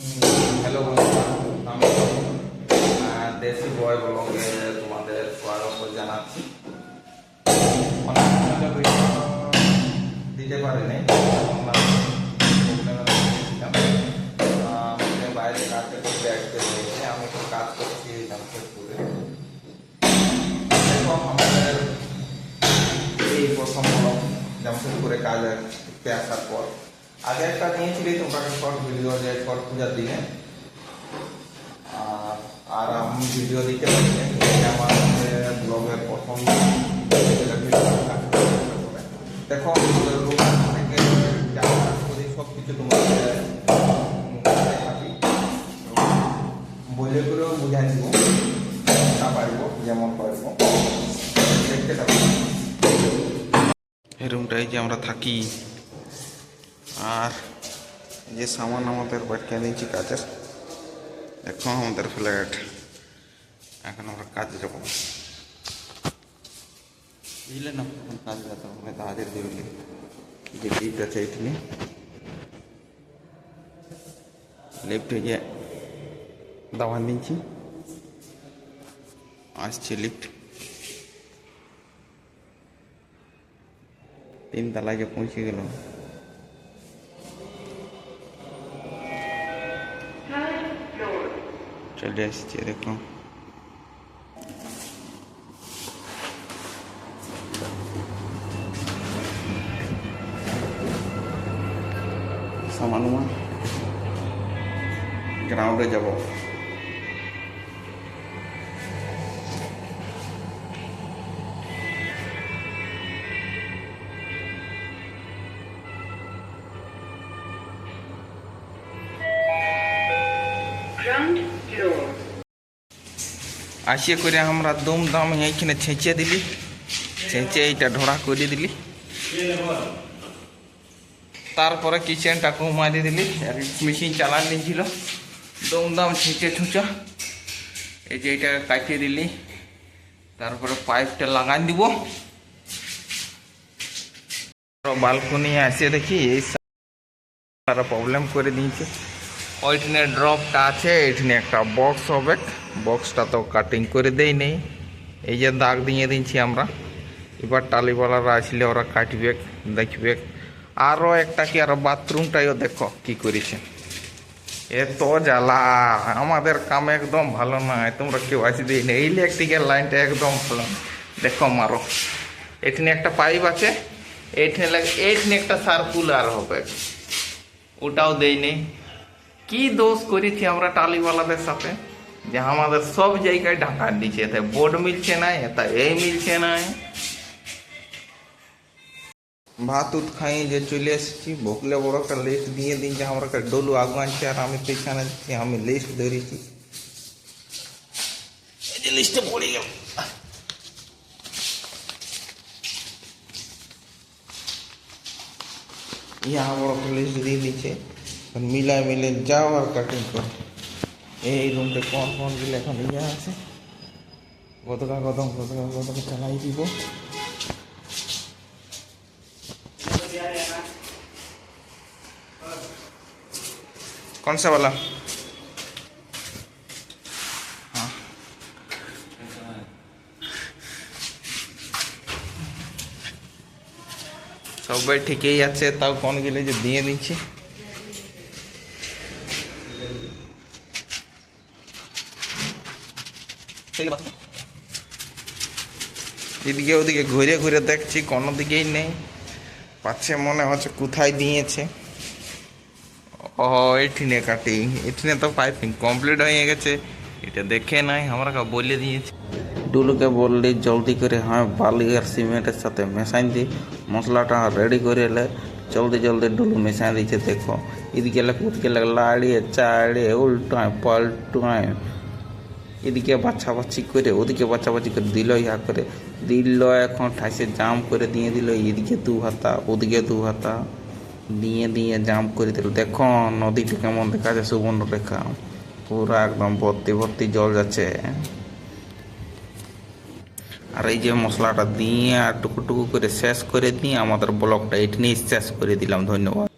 Hello বন্ধুরা, আমি দেশি বয় ব্লগে তোমাদের স্বাগত জানাচ্ছি। অনেক দিন ভিডিও দিতে পারিনি, আমাকে বাইরে কাজে করতে আসতে হয়েছে। আমি একটু কাজ করছি জামশেদপুরে। দেখো আমাদের এই প্রথম ব্লগ জামশেদপুরে কাজ করতে আসার পর। আগে একটা নিয়েছিলি তোমরা শর্ট ভিডিও, যে ছট পূজার দিনে, আর আমি ভিডিও দিতে পারি আমার ব্লগের প্রথম দেখো আমাদের দোকান থেকে যা কাজ করি সব কিছু তোমাদের থাকি বলে করেও বুঝাই দিব, না পারবো যেমন পারবো দেখতে থাকবো। এই রুমটাই যে আমরা থাকি, আর যে সামান আমাদের বাড়িতে নিয়েছি কাজের, দেখো আমাদের ফ্ল্যাট। এখন আমরা কাজে যাবো, বুঝলে না? এখন কাজে যেতে হবে, তাদের দিবি যে লিফট আছে এখানে, লিফটে যে দাওয়া নিয়েছি, আসছে লিফট। 3 তলায় যে পৌঁছে গেল। চলে আসছে, দেখো সামান গ্রাউন্ডে যাব। আসিয়ে করে আমরা দম দাম এইখানে ছেঁচে দিলি, ছেঁচে এইটা ঢোড়া করে দিলি, তারপরে কিচেনটা কমাই দিলি। মেশিন চালান নিয়েছিল, দম দাম ছেঁচে ছুঁচা এই যে এইটা কাটিয়ে দিলি, তারপরে পাইপটা লাগাই দিব। বালকনি আসে দেখি এই সারা প্রবলেম করে দিয়েছে। ওইখানে ড্রপটা আছে, এইখানে একটা বক্স হবে, বক্সটা তো কাটিং করে দেই নেই, এই যে দাগ দিয়ে দিচ্ছি আমরা। এবার টালিওয়ালারা আসলে ওরা কাটবে, দেখবে। আরও একটা কি, আরো বাথরুমটাও দেখো কি করেছে, এত জ্বালা। আমাদের কাম একদম ভালো নয়, তোমরা কেউ আসি দিই না। ইলেকট্রিকের লাইনটা একদম ভালো, দেখো মারো। এখানে একটা পাইপ আছে, এইখানে একটা সার্কুলার হবে, ওটাও দেই নেই। কি দোষ করেছি আমরা টালিওয়ালাদের সাথে, যে আমাদের সব জায়গায় ঢাকা দিচ্ছে, এতে বোর্ড মিলছে না, এটা এই মিলছে না। ভাত উঠ খাই যে চলে এসেছি, ভোকলে বড় একটা লিস্ট দিয়ে দিন যে আমরা ডলু আগুন আনছে, আর আমি পেছনে দিচ্ছি, আমি লিস্ট ধরেছি। এই যে লিস্টে পড়ে গেল, ইয়া বড় একটা লিস্ট দিয়ে দিচ্ছে, মিলায় মিলে যাও আর কাটিং কর। এই রুমটা কোন কোন গেলে এখন ইয়া আছে, গতকা গদম চালাই দিব। कौन सा वाला? हाँ, সবাই ঠিকই আছে, তাও কোন গেলে যে দিয়ে দিচ্ছি। এদিকে ওদিকে ঘুরে ঘুরে দেখছি, কোনো দিকেই নেই, পাচ্ছে মনে হচ্ছে কোথায় দিয়েছে। ও এখানে কাটিং, এখানে তো পাইপিং কমপ্লিট হয়ে গেছে, এটা দেখে নাই, আমরা বলে দিয়েছি। ডুলুকে বললি জলদি করে, হ্যাঁ বালি আর সিমেন্টের সাথে মেশাই দি, মশলাটা রেডি করে এলে জলদি জলদি ডুলু মেশাই দিচ্ছে। দেখো এদিকে ওদিকে লাড়িয়ে চাড়িয়ে উল্টায় পাল্টায়, এদিকে বাছাবাছি করে ওদিকে বাছাবাছি করে দিল, ইহা করে দিল। এখন ঠাইসে জাম করে দিয়ে দিল, এদিকে 2 হাতা ওদিকে 2 হাতা দিয়ে দিয়ে জাম করে দিল। দেখো নদীটা কেমন দেখা যায়, সুবর্ণ রেখা, পুরো একদম ভর্তি ভর্তি জল যাচ্ছে। আর এই যে মশলাটা দিয়ে আর টুকু টুকু করে শেষ করে দিয়ে আমাদের ব্লগটা এখানেই শেষ করে দিলাম। ধন্যবাদ।